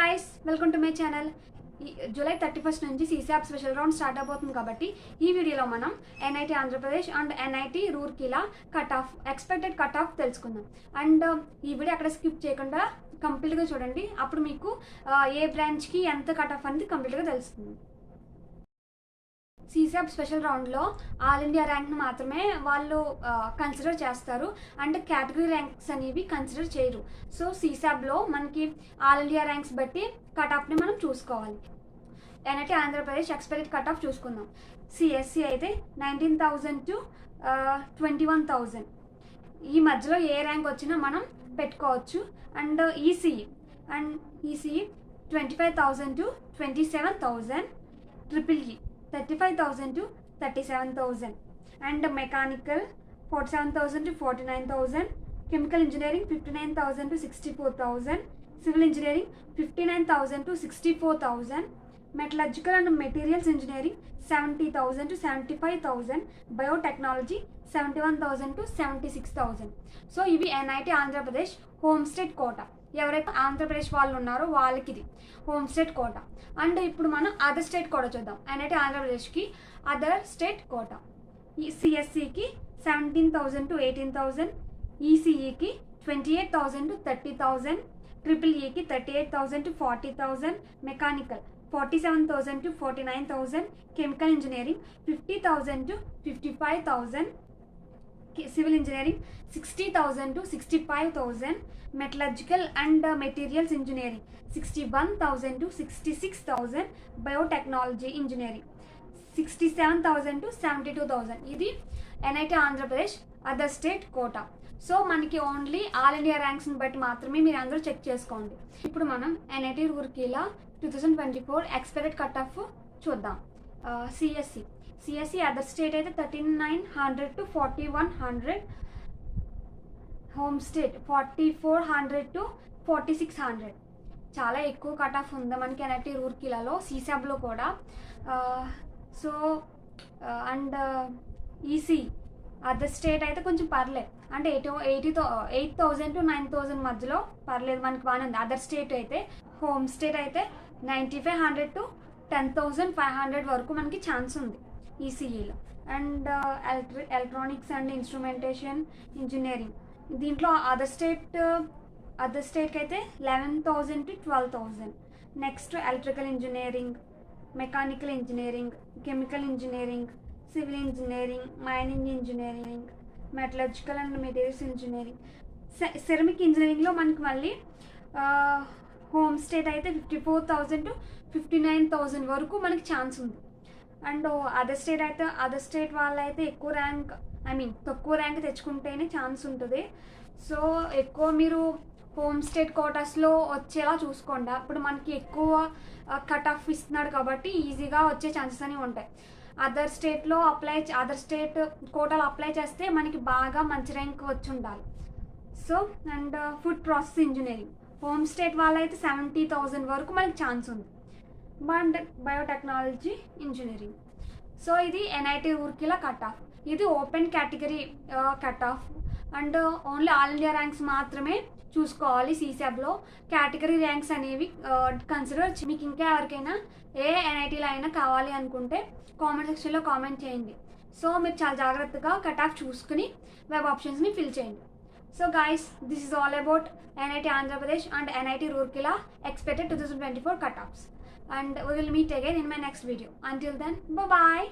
guys, welcome to my channel. July 31st నుంచి CSAP special round start అవబోతుంది కాబట్టి ఈ వీడియోలో మనం NIT Andhra Pradesh and NIT రూర్కీలా cut off expected cut off తెలుసుకుందాం. అండ్ ఈ వీడియో అక్కడ స్కిప్ చేయకుండా కంప్లీట్గా చూడండి. అప్పుడు మీకు ఏ బ్రాంచ్కి ఎంత కట్ ఆఫ్ అనేది కంప్లీట్గా తెలుస్తుంది. CSAP స్పెషల్ రౌండ్లో ఆల్ ఇండియా ర్యాంక్ను మాత్రమే వాళ్ళు కన్సిడర్ చేస్తారు అండ్ కేటగిరీ ర్యాంక్స్ అనేవి కన్సిడర్ చేయరు. సో CSAPలో మనకి ఆల్ ఇండియా ర్యాంక్స్ బట్టి కట్ ఆఫ్ని మనం చూసుకోవాలి. NIT Andhra Pradesh expected cut off చూసుకుందాం. CSE అయితే 19,000 to 21,000 ఈ మధ్యలో ఏ ర్యాంక్ వచ్చినా మనం పెట్టుకోవచ్చు. And ECE 25,000 to 27,000, EEE 35,000 to 37,000, and mechanical 47,000 to 49,000, chemical engineering 59,000 to 64,000, civil engineering 59,000 to 64,000, metallurgical and materials engineering 70,000 to 75,000, biotechnology 71,000 to 76,000. So ఇవి NIT Andhra Pradesh home state quota. ఎవరైతే ఆంధ్రప్రదేశ్ వాళ్ళు ఉన్నారో వాళ్ళకి ఇది హోమ్ స్టేట్ కోటా. అండ్ ఇప్పుడు మనం అదర్ స్టేట్ కోటా చూద్దాం. NIT ఆంధ్రప్రదేశ్కి అదర్ స్టేట్ కోటా. CSEకి 17,000 to 18,000, ECEకి 28,000 to 30,000, EEEకి 38,000 to 40,000, mechanical 47,000 to 49,000, chemical engineering 50,000 to 55,000, civil engineering 60,000 to 65,000, metallurgical and materials engineering 61,000 to 66,000, biotechnology engineering 67,000 to 72,000. ఇది NIT Andhra Pradesh other state quota. So మనకి only all India ర్యాంక్స్ని బట్టి మాత్రమే మీరు అందరూ చెక్ చేసుకోండి. ఇప్పుడు మనం NIT రూర్కీలా 2024 ఎక్స్పెక్టెడ్ కట్ ఆఫ్ చూద్దాం. CSE అదర్ స్టేట్ అయితే 1,300 to 4,100, హోమ్ స్టేట్ 4,400 to 4,600. చాలా ఎక్కువ కట్ ఆఫ్ ఉంది మనకి NIT రూర్కీలలో, CSAPలో కూడా. So and ECE other state అయితే కొంచెం పర్లేదు, అంటే 8,000 to 9,000 మధ్యలో పర్లేదు, మనకి బాగానే ఉంది. అదర్ స్టేట్ అయితే హోమ్ స్టేట్ అయితే 9,500 to 10,500 వరకు మనకి ఛాన్స్ ఉంది ECEలో. And electronics and instrumentation engineering దీంట్లో అదర్ స్టేట్కి అయితే 11,000 to 12,000. Next electrical engineering, mechanical engineering, chemical engineering, civil engineering, mining engineering, metallurgical and materials engineering, ceramic ఇంజనీరింగ్లో మనకి మళ్ళీ హోమ్ స్టేట్ అయితే 54,000 to 59,000 వరకు మనకి ఛాన్స్ ఉంది. అండ్ అదర్ స్టేట్ వాళ్ళైతే తక్కువ ర్యాంక్ తెచ్చుకుంటేనే ఛాన్స్ ఉంటుంది. సో ఎక్కువ మీరు హోమ్ స్టేట్ కోటాస్లో వచ్చేలా చూసుకోండి. అప్పుడు మనకి ఎక్కువ కట్ ఆఫ్ ఇస్తున్నాడు కాబట్టి ఈజీగా వచ్చే ఛాన్సెస్ అనేవి ఉంటాయి. అదర్ స్టేట్ కోటాలో అప్లై చేస్తే మనకి బాగా మంచి ర్యాంక్ వచ్చి ఉండాలి. So and food process engineering home state వాళ్ళైతే 70,000 వరకు మనకి ఛాన్స్ ఉంది. And biotechnology engineering. సో ఇది NIT రూర్కీలా కట్ ఆఫ్. ఇది open category cut off. And only all India ranks మాత్రమే చూసుకోవాలి. CSAPలో కేటగిరీ ర్యాంక్స్ అనేవి కన్సిడర్. మీకు ఇంకా ఎవరికైనా ఏ NITలో అయినా కావాలి అనుకుంటే కామెంట్ సెక్షన్లో కామెంట్ చేయండి. సో మీరు చాలా జాగ్రత్తగా కట్ ఆఫ్ చూసుకుని వెబ్ ఆప్షన్స్ని ఫిల్ చేయండి. So guys, this is all about NIT Andhra and NIT Roorkela expected 2024 cut-offs, and we will meet again in my next video. Until then, bye bye.